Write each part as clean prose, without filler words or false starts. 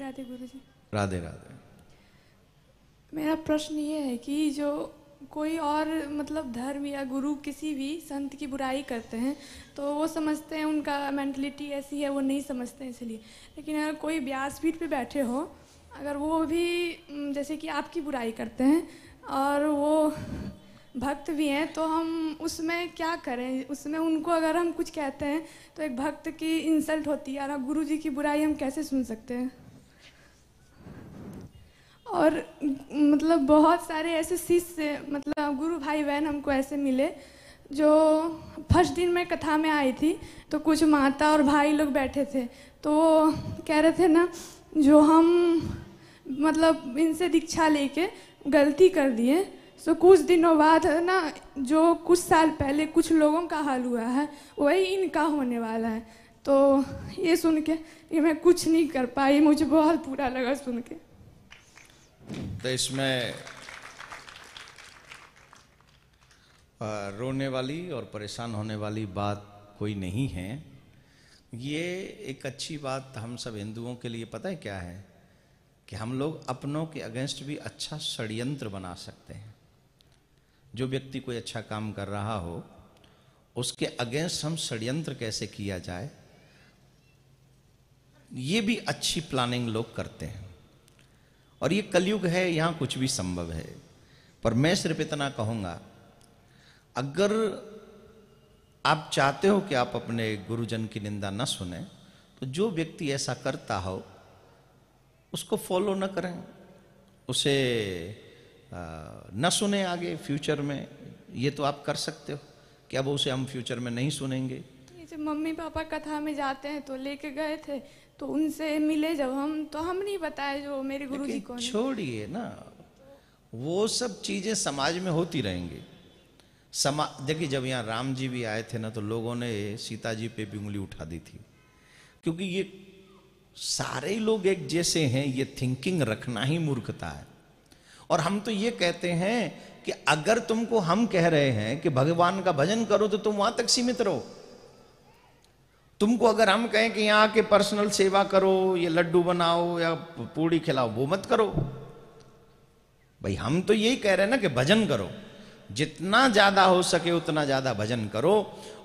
राधे गुरुजी। राधे राधे। मेरा प्रश्न ये है कि जो कोई और मतलब धर्म या गुरु किसी भी संत की बुराई करते हैं तो वो समझते हैं उनका मेंटलिटी ऐसी है, वो नहीं समझते हैं इसलिए। लेकिन अगर कोई व्यासपीठ पे बैठे हो, अगर वो भी जैसे कि आपकी बुराई करते हैं और वो भक्त भी हैं, तो हम उसमें क्या करें? उसमें उनको अगर हम कुछ कहते हैं तो एक भक्त की इंसल्ट होती है, और गुरु जी की बुराई हम कैसे सुन सकते हैं? और मतलब बहुत सारे ऐसे शिष्य मतलब गुरु भाई बहन हमको ऐसे मिले जो फर्स्ट दिन मैं कथा में आई थी तो कुछ माता और भाई लोग बैठे थे, तो वो कह रहे थे ना जो हम मतलब इनसे दीक्षा लेके गलती कर दिए, तो कुछ दिनों बाद है ना जो कुछ साल पहले कुछ लोगों का हाल हुआ है वही इनका होने वाला है। तो ये सुन के ये मैं कुछ नहीं कर पाई, मुझे बहुत बुरा लगा सुन के। तो इसमें रोने वाली और परेशान होने वाली बात कोई नहीं है। ये एक अच्छी बात हम सब हिंदुओं के लिए पता है क्या है कि हम लोग अपनों के अगेंस्ट भी अच्छा षड्यंत्र बना सकते हैं। जो व्यक्ति कोई अच्छा काम कर रहा हो उसके अगेंस्ट हम षड्यंत्र कैसे किया जाए, ये भी अच्छी प्लानिंग लोग करते हैं। और ये कलयुग है, यहाँ कुछ भी संभव है। पर मैं सिर्फ इतना कहूँगा, अगर आप चाहते हो कि आप अपने गुरुजन की निंदा न सुने तो जो व्यक्ति ऐसा करता हो उसको फॉलो न करें, उसे न सुने आगे फ्यूचर में। ये तो आप कर सकते हो कि अब उसे हम फ्यूचर में नहीं सुनेंगे। जब मम्मी पापा कथा में जाते हैं तो लेके गए थे, तो उनसे मिले जब हम, तो हम नहीं बताए जो मेरे गुरुजी कौन है। छोड़िए ना, वो सब चीजें समाज में होती रहेंगी। देखिए जब यहाँ राम जी भी आए थे ना तो लोगों ने सीता जी पे भी उंगली उठा दी थी, क्योंकि ये सारे लोग एक जैसे हैं, ये थिंकिंग रखना ही मूर्खता है। और हम तो ये कहते हैं कि अगर तुमको हम कह रहे हैं कि भगवान का भजन करो तो तुम वहां तक सीमित रहो। तुमको अगर हम कहें कि यहाँ के पर्सनल सेवा करो, ये लड्डू बनाओ या पूड़ी खिलाओ, वो मत करो भाई। हम तो यही कह रहे हैं ना कि भजन करो, जितना ज्यादा हो सके उतना ज्यादा भजन करो।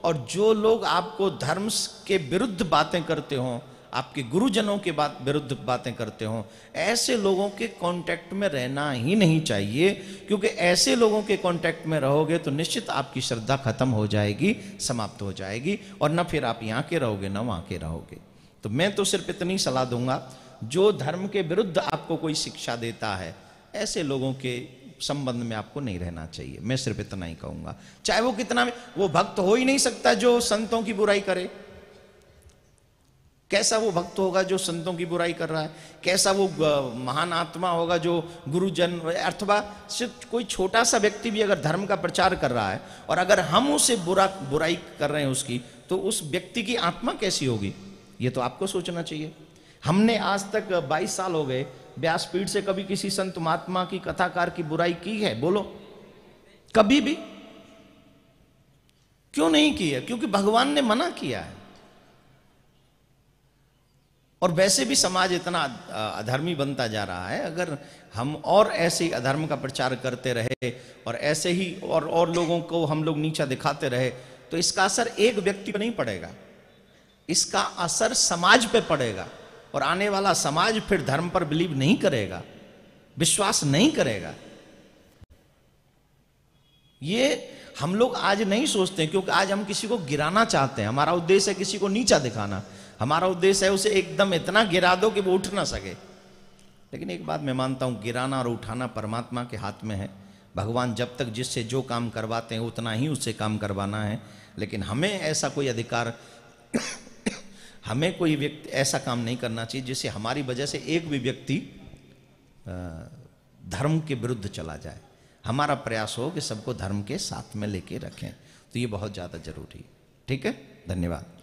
और जो लोग आपको धर्म के विरुद्ध बातें करते हो, आपके गुरुजनों के विरुद्ध बातें करते हो, ऐसे लोगों के कांटेक्ट में रहना ही नहीं चाहिए। क्योंकि ऐसे लोगों के कांटेक्ट में रहोगे तो निश्चित आपकी श्रद्धा खत्म हो जाएगी, समाप्त हो जाएगी, और न फिर आप यहाँ के रहोगे न वहाँ के रहोगे। तो मैं तो सिर्फ इतनी सलाह दूंगा, जो धर्म के विरुद्ध आपको कोई शिक्षा देता है ऐसे लोगों के संबंध में आपको नहीं रहना चाहिए। मैं सिर्फ इतना ही कहूंगा, चाहे वो कितना भी, वो भक्त हो ही नहीं सकता जो संतों की बुराई करे। कैसा वो भक्त होगा जो संतों की बुराई कर रहा है? कैसा वो महान आत्मा होगा जो गुरुजन, अथवा सिर्फ कोई छोटा सा व्यक्ति भी अगर धर्म का प्रचार कर रहा है और अगर हम उसे बुराई कर रहे हैं उसकी, तो उस व्यक्ति की आत्मा कैसी होगी? ये तो आपको सोचना चाहिए। हमने आज तक 22 साल हो गए व्यासपीठ से कभी किसी संत महात्मा की, कथाकार की बुराई की है? बोलो, कभी भी क्यों नहीं की है? क्योंकि भगवान ने मना किया है। और वैसे भी समाज इतना अधर्मी बनता जा रहा है। अगर हम और ऐसे ही अधर्म का प्रचार करते रहे और ऐसे ही और लोगों को हम लोग नीचा दिखाते रहे, तो इसका असर एक व्यक्ति पर नहीं पड़ेगा, इसका असर समाज पे पड़ेगा। और आने वाला समाज फिर धर्म पर बिलीव नहीं करेगा, विश्वास नहीं करेगा। ये हम लोग आज नहीं सोचते, क्योंकि आज हम किसी को गिराना चाहते हैं। हमारा उद्देश्य है किसी को नीचा दिखाना, हमारा उद्देश्य है उसे एकदम इतना गिरा दो कि वो उठ ना सके। लेकिन एक बात मैं मानता हूं, गिराना और उठाना परमात्मा के हाथ में है। भगवान जब तक जिससे जो काम करवाते हैं उतना ही उससे काम करवाना है। लेकिन हमें ऐसा कोई अधिकार हमें कोई व्यक्ति ऐसा काम नहीं करना चाहिए जिससे हमारी वजह से एक भी व्यक्ति धर्म के विरुद्ध चला जाए। हमारा प्रयास हो कि सबको धर्म के साथ में लेके रखें, तो ये बहुत ज़्यादा जरूरी है। ठीक है, धन्यवाद।